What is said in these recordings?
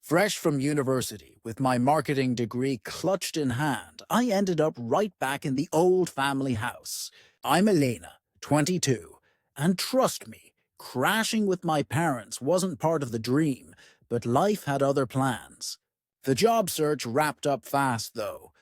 Fresh from university, with my marketing degree clutched in hand, I ended up right back in the old family house. I'm Elena, 22, and trust me, crashing with my parents wasn't part of the dream, but life had other plans. The job search wrapped up fast, though.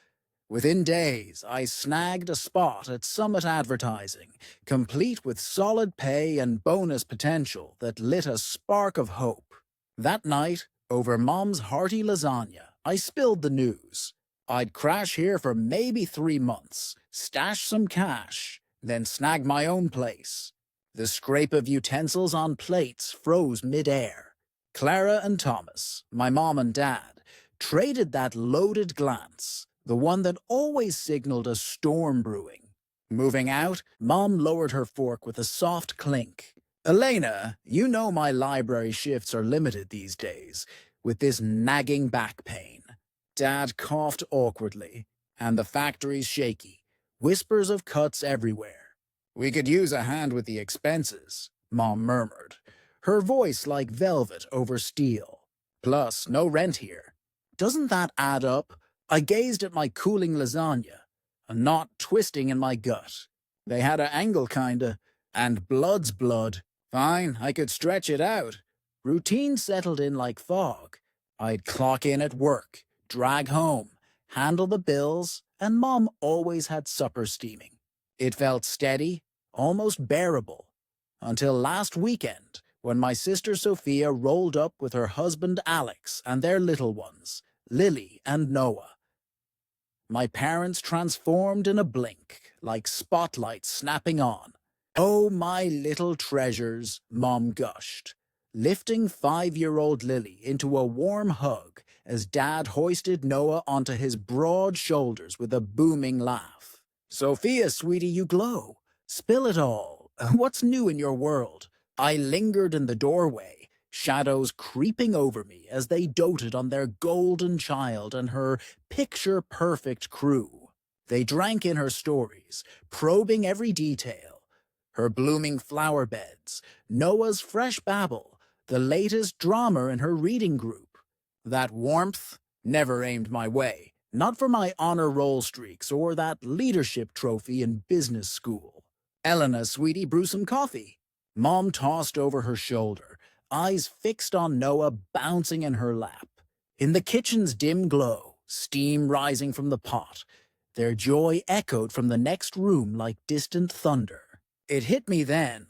Within days, I snagged a spot at Summit Advertising, complete with solid pay and bonus potential that lit a spark of hope. That night, over Mom's hearty lasagna, I spilled the news. I'd crash here for maybe 3 months, stash some cash, then snag my own place. The scrape of utensils on plates froze mid-air. Clara and Thomas, my mom and dad, traded that loaded glance, the one that always signaled a storm brewing. Moving out, Mom lowered her fork with a soft clink. Elena, you know my library shifts are limited these days, with this nagging back pain. Dad coughed awkwardly, and the factory's shaky, whispers of cuts everywhere. We could use a hand with the expenses, Mom murmured, her voice like velvet over steel. Plus, no rent here. Doesn't that add up? I gazed at my cooling lasagna, a knot twisting in my gut. They had a angle kinda, and blood's blood. Fine, I could stretch it out. Routine settled in like fog. I'd clock in at work, drag home, handle the bills, and Mom always had supper steaming. It felt steady, almost bearable, until last weekend when my sister Sophia rolled up with her husband Alex and their little ones, Lily and Noah. My parents transformed in a blink, like spotlights snapping on. "Oh, my little treasures," Mom gushed, lifting 5-year-old Lily into a warm hug as Dad hoisted Noah onto his broad shoulders with a booming laugh. "Sophia, sweetie, you glow. Spill it all. What's new in your world?" I lingered in the doorway, shadows creeping over me as they doted on their golden child and her picture-perfect crew. They drank in her stories, probing every detail. Her blooming flower beds, Noah's fresh babble, the latest drama in her reading group. That warmth never aimed my way, not for my honor roll streaks or that leadership trophy in business school. "Elena, sweetie, brew some coffee." Mom tossed over her shoulder, eyes fixed on Noah bouncing in her lap. In the kitchen's dim glow, steam rising from the pot, their joy echoed from the next room like distant thunder. It hit me then.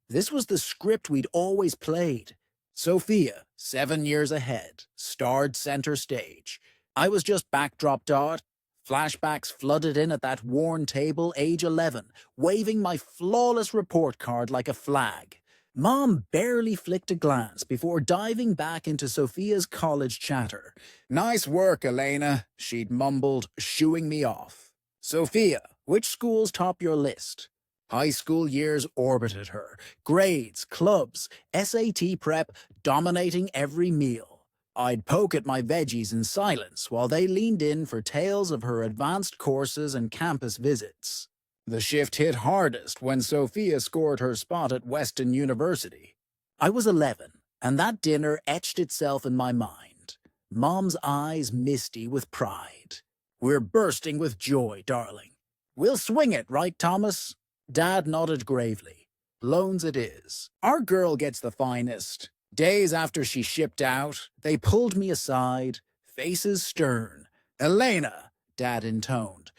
This was the script we'd always played. Sophia, 7 years ahead, starred center stage. I was just backdrop dot. Flashbacks flooded in at that worn table, age 11, waving my flawless report card like a flag. Mom barely flicked a glance before diving back into Sophia's college chatter. "Nice work, Elena," she'd mumbled, shooing me off. "Sophia, which schools top your list?" High school years orbited her. Grades, clubs, SAT prep, dominating every meal. I'd poke at my veggies in silence while they leaned in for tales of her advanced courses and campus visits. The shift hit hardest when Sophia scored her spot at Weston University. I was 11, and that dinner etched itself in my mind. Mom's eyes misty with pride. "We're bursting with joy, darling. We'll swing it, right, Thomas?" Dad nodded gravely. "Loans it is. Our girl gets the finest." Days after she shipped out, they pulled me aside, faces stern. "Elena," Dad intoned,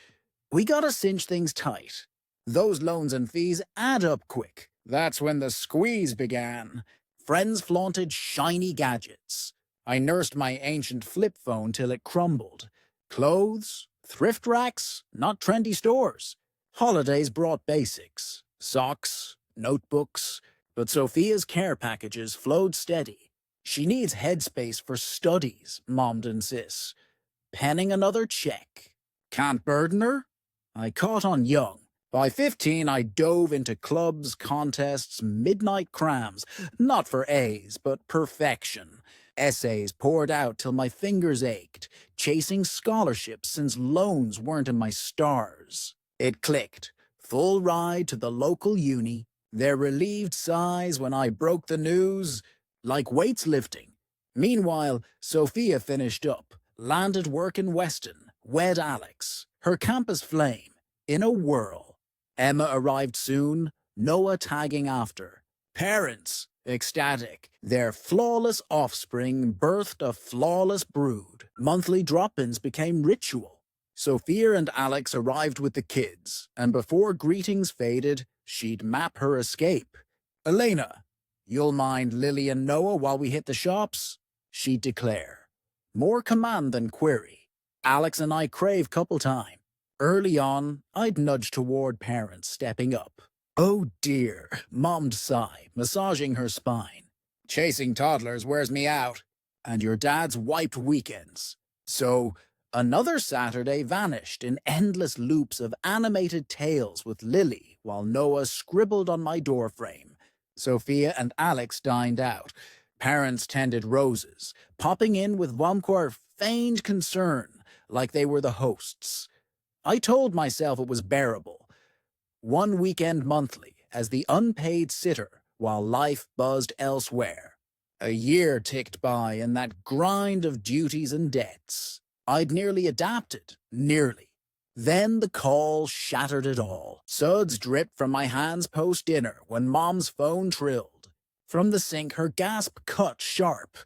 "we gotta cinch things tight. Those loans and fees add up quick." That's when the squeeze began. Friends flaunted shiny gadgets. I nursed my ancient flip phone till it crumbled. Clothes, thrift racks, not trendy stores. Holidays brought basics. Socks, notebooks. But Sophia's care packages flowed steady. "She needs headspace for studies," Mom insists. "Penning another check. Can't burden her?" I caught on young. By 15, I dove into clubs, contests, midnight crams. Not for A's, but perfection. Essays poured out till my fingers ached, chasing scholarships since loans weren't in my stars. It clicked. Full ride to the local uni. Their relieved sighs when I broke the news, like weights lifting. Meanwhile, Sophia finished up, landed work in Weston, wed Alex, her campus flame, in a whirl. Emma arrived soon, Noah tagging after. Parents, ecstatic. Their flawless offspring birthed a flawless brood. Monthly drop-ins became ritual. Sophia and Alex arrived with the kids, and before greetings faded, she'd map her escape. Elena, you'll mind Lily and Noah while we hit the shops? She'd declare. More command than query. Alex and I crave couple time. Early on, I'd nudge toward parents stepping up. Oh dear, Mom'd sigh, massaging her spine. Chasing toddlers wears me out. And your dad's wiped weekends. So, another Saturday vanished in endless loops of animated tales with Lily while Noah scribbled on my doorframe. Sophia and Alex dined out. Parents tended roses, popping in with Wamquar feigned concern, like they were the hosts. I told myself it was bearable. One weekend monthly, as the unpaid sitter, while life buzzed elsewhere. A year ticked by in that grind of duties and debts. I'd nearly adapted, nearly. Then the call shattered it all. Suds dripped from my hands post-dinner when Mom's phone trilled. From the sink, her gasp cut sharp.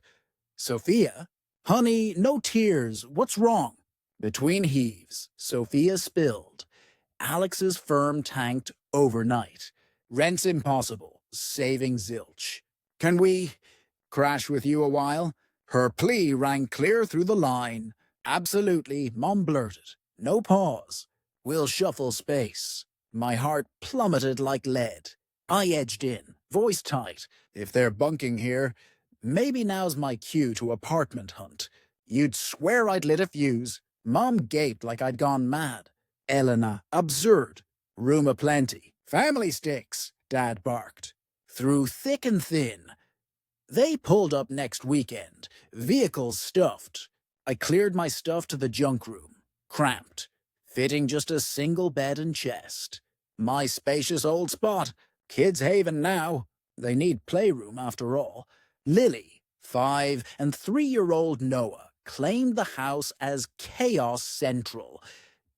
Sophia? Honey, no tears. What's wrong? Between heaves, Sophia spilled. Alex's firm tanked overnight. Rent's impossible. Saving zilch. Can we crash with you a while? Her plea rang clear through the line. Absolutely, Mom blurted. No pause. We'll shuffle space. My heart plummeted like lead. I edged in, voice tight. If they're bunking here, maybe now's my cue to apartment hunt. You'd swear I'd lit a fuse. Mom gaped like I'd gone mad. Elena, absurd. Room aplenty. Family sticks, Dad barked. Through thick and thin. They pulled up next weekend, vehicles stuffed. I cleared my stuff to the junk room, cramped, fitting just a single bed and chest. My spacious old spot. Kids' haven now. They need playroom after all. Lily, 5, and 3-year-old Noah claimed the house as chaos central,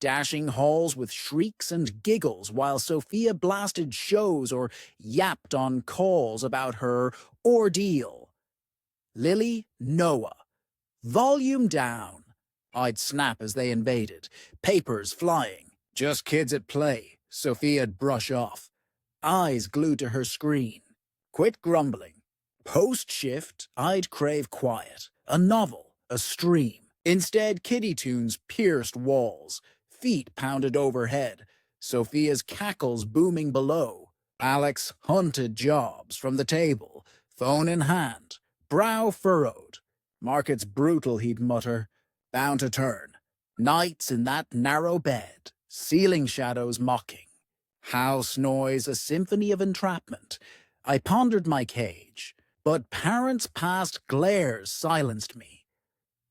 dashing halls with shrieks and giggles while Sophia blasted shows or yapped on calls about her ordeal. Lily, Noah. Volume down. I'd snap as they invaded, papers flying. Just kids at play, Sophia'd brush off. Eyes glued to her screen. Quit grumbling. Post-shift, I'd crave quiet. A novel, a stream. Instead, kiddie tunes pierced walls. Feet pounded overhead. Sophia's cackles booming below. Alex hunted jobs from the table, phone in hand, brow furrowed. Market's brutal, he'd mutter. Bound to turn. Nights in that narrow bed, ceiling shadows mocking. House noise, a symphony of entrapment. I pondered my cage, but parents' past glares silenced me.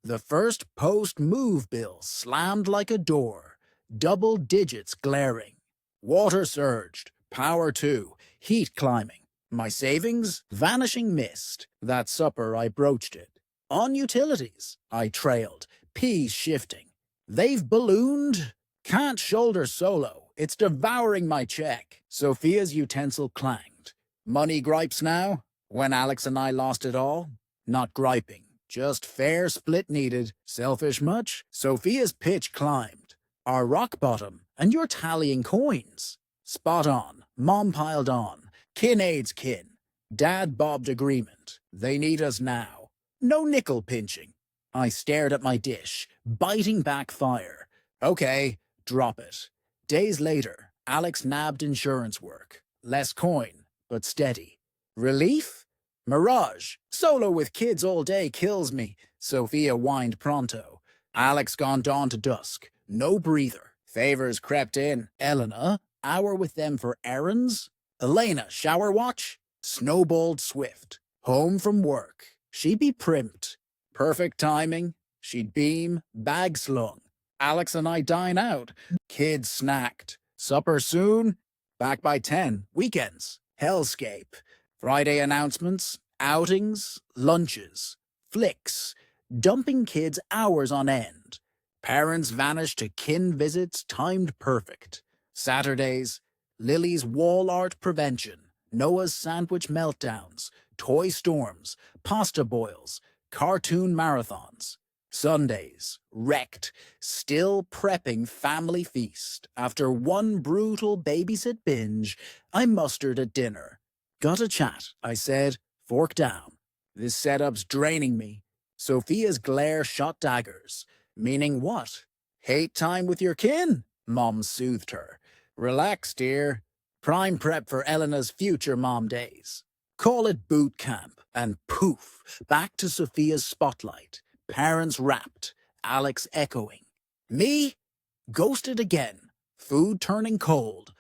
The first post-move bill slammed like a door, double digits glaring. Water surged, power too, heat climbing. My savings, vanishing mist. That supper I broached it. On utilities, I trailed, peas shifting. They've ballooned? Can't shoulder solo. It's devouring my check. Sophia's utensil clanged. Money gripes now? When Alex and I lost it all? Not griping. Just fair split needed. Selfish much? Sophia's pitch climbed. Our rock bottom, and you're tallying coins. Spot on. Mom piled on. Kin aids kin. Dad bobbed agreement. They need us now. No nickel pinching. I stared at my dish, biting back fire. Okay, drop it. Days later, Alex nabbed insurance work. Less coin, but steady. Relief? Mirage. Solo with kids all day kills me. Sophia whined pronto. Alex gone dawn to dusk. No breather. Favors crept in. Elena, hour with them for errands. Elena, shower watch. Snowballed swift. Home from work. She'd be primped. Perfect timing. She'd beam, bag slung. Alex and I dine out. Kids snacked. Supper soon. Back by 10. Weekends. Hellscape. Friday announcements. Outings. Lunches. flicks, dumping kids hours on end. Parents vanish to kin visits timed perfect. Saturdays, Lily's wall art prevention, Noah's sandwich meltdowns, toy storms, pasta boils, cartoon marathons. Sundays, wrecked, still prepping family feast. After one brutal babysit binge, I mustered at dinner. Got a chat, I said, fork down. This setup's draining me. Sophia's glare shot daggers. Meaning what? Hate time with your kin? Mom soothed her. Relax, dear. Prime prep for Elena's future mom days. Call it boot camp, and poof, back to Sophia's spotlight. Parents rapt, Alex echoing. Me? Ghosted again. Food turning cold.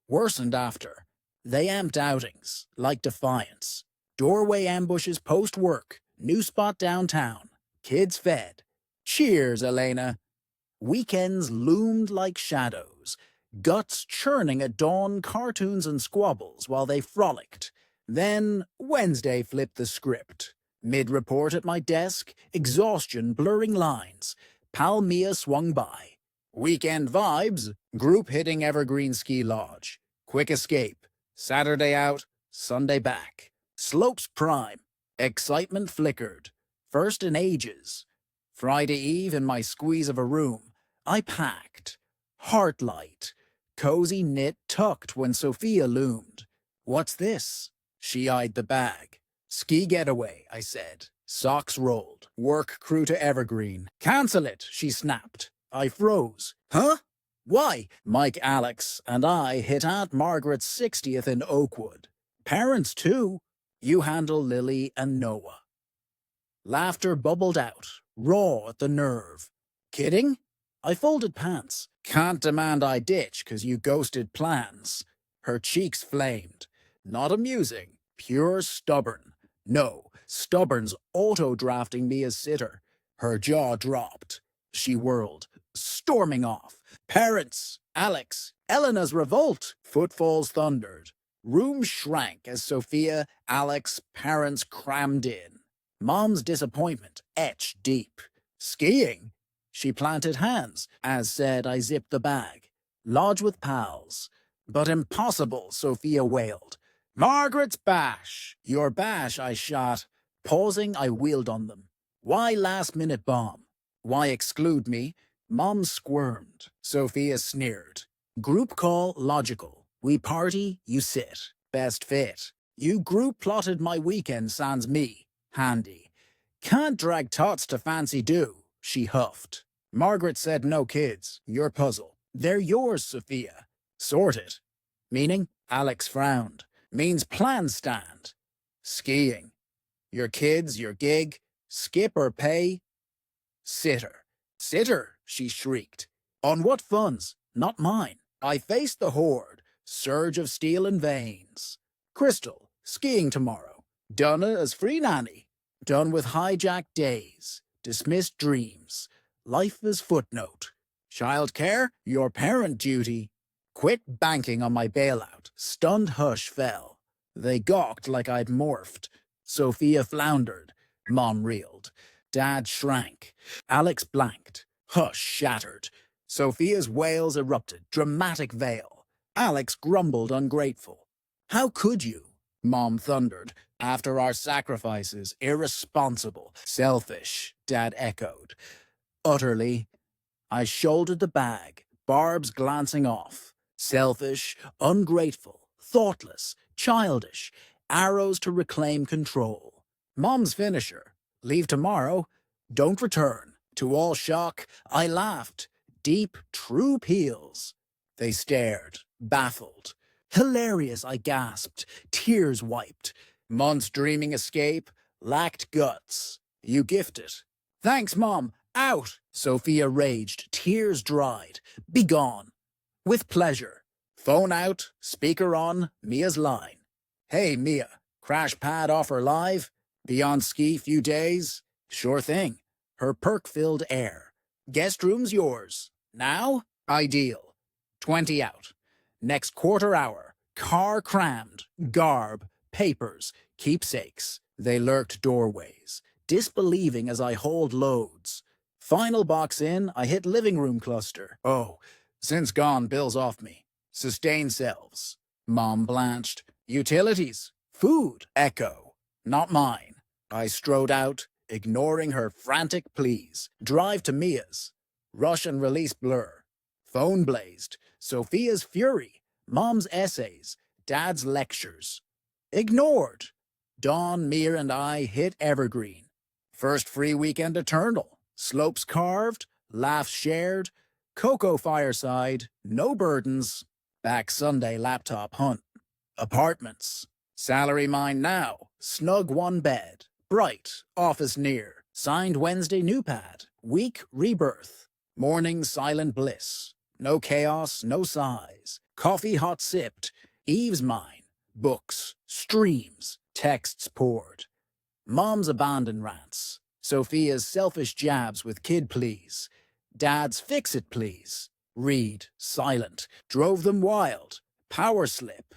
Worsened after. They amped outings, like defiance. Doorway ambushes post-work. New spot downtown. Kids fed. Cheers, Elena. Weekends loomed like shadows. Guts churning at dawn, cartoons and squabbles while they frolicked. Then Wednesday flipped the script. Mid-report at my desk, exhaustion blurring lines. Pal Mia swung by. Weekend vibes, group hitting Evergreen Ski Lodge. Quick escape. Saturday out, Sunday back. Slopes prime. Excitement flickered. First in ages. Friday Eve in my squeeze of a room. I packed. Heart light. Cozy knit tucked when Sophia loomed. What's this? She eyed the bag. Ski getaway, I said. Socks rolled. Work crew to Evergreen. Cancel it, she snapped. I froze. Huh? Why? Mike Alex and I hit Aunt Margaret's 60th in Oakwood. Parents too. You handle Lily and Noah. Laughter bubbled out, raw at the nerve. Kidding? I folded pants. Can't demand I ditch 'cause you ghosted plans. Her cheeks flamed. Not amusing, pure stubborn. No, stubborn's auto-drafting me as sitter. Her jaw dropped. She whirled, storming off. Parents! Alex! Elena's revolt! Footfalls thundered. Room shrank as Sophia, Alex, parents crammed in. Mom's disappointment etched deep. Skiing? She planted hands, as said I zipped the bag. Lodge with pals. But impossible, Sophia wailed. Margaret's bash! Your bash, I shot. Pausing, I wheeled on them. Why last-minute bomb? Why exclude me? Mom squirmed. Sophia sneered. Group call logical. We party, you sit. Best fit. You group plotted my weekend sans me. Handy. Can't drag tots to fancy do, she huffed. Margaret said no kids. Your puzzle. They're yours, Sophia. Sort it. Meaning? Alex frowned. Means plans stand. Skiing. Your kids, your gig. Skip or pay. Sitter. Sitter, she shrieked. On what funds? Not mine. I faced the horde. Surge of steel and veins. Crystal. Skiing tomorrow. Donna as free nanny. Done with hijacked days. Dismissed dreams. Life as footnote. Childcare, your parent duty. Quit banking on my bailout. Stunned hush fell. They gawked like I'd morphed. Sophia floundered. Mom reeled. Dad shrank. Alex blanked. Hush shattered. Sophia's wails erupted. Dramatic veil. Alex grumbled ungrateful. How could you? Mom thundered. After our sacrifices, irresponsible, selfish, Dad echoed. Utterly. I shouldered the bag, barbs glancing off. Selfish, ungrateful, thoughtless, childish, arrows to reclaim control. Mom's finisher. Leave tomorrow. Don't return. To all shock, I laughed. Deep, true peals. They stared, baffled. Hilarious, I gasped. Tears wiped. Months dreaming escape. Lacked guts. You gift it. Thanks, Mom. Out! Sophia raged. Tears dried. Begone. With pleasure. Phone out. Speaker on. Mia's line. Hey, Mia. Crash pad offer live? Beyond ski few days? Sure thing. Her perk-filled air. Guest room's yours. Now? Ideal. 20 out. Next quarter hour. Car crammed. Garb. Papers. Keepsakes. They lurked doorways. disbelieving as I hauled loads. Final box in, I hit living room cluster. Oh, since gone, bills off me. Sustain selves. Mom blanched. Utilities. Food. Echo. Not mine. I strode out, ignoring her frantic pleas. Drive to Mia's. Rush and release blur. Phone blazed. Sophia's fury. Mom's essays. Dad's lectures. Ignored. Dawn, Mia, and I hit evergreen. First free weekend eternal. Slopes carved. Laughs shared. Cocoa fireside. No burdens. Back Sunday laptop hunt. Apartments. Salary mine now. Snug one bed. Bright. Office near. Signed Wednesday new pad. Week rebirth. Morning silent bliss. No chaos, no sighs. Coffee hot sipped. Eve's mine. Books. Streams. Texts poured. Mom's abandon rants. Sophia's selfish jabs with kid please. Dad's fix it please. Read. Silent. Drove them wild. Power slip.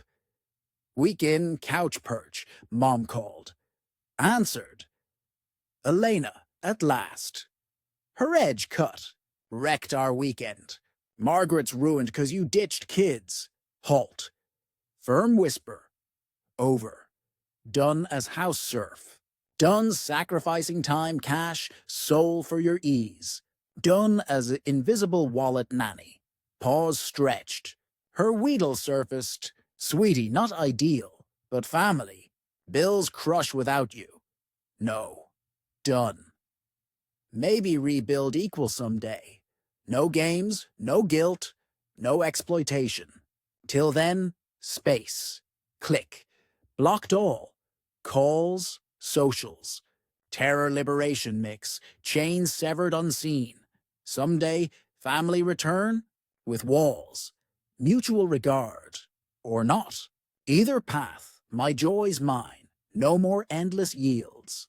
Week in, couch perch. Mom called. Answered. Elena, at last. Her edge cut. Wrecked our weekend. Margaret's ruined 'cause you ditched kids. Halt. Firm whisper. Over. Done as house serf. Done sacrificing time, cash, soul for your ease. Done as invisible wallet nanny. Paws stretched. Her wheedle surfaced. Sweetie, not ideal, but family. Bills crush without you. No. Done. Maybe rebuild equal someday. No games, no guilt, no exploitation. Till then, space. Click. Blocked all. Calls, socials. Terror liberation mix. Chains severed unseen. Someday, family return with walls. Mutual regard. Or not. Either path, my joy's mine. No more endless yields.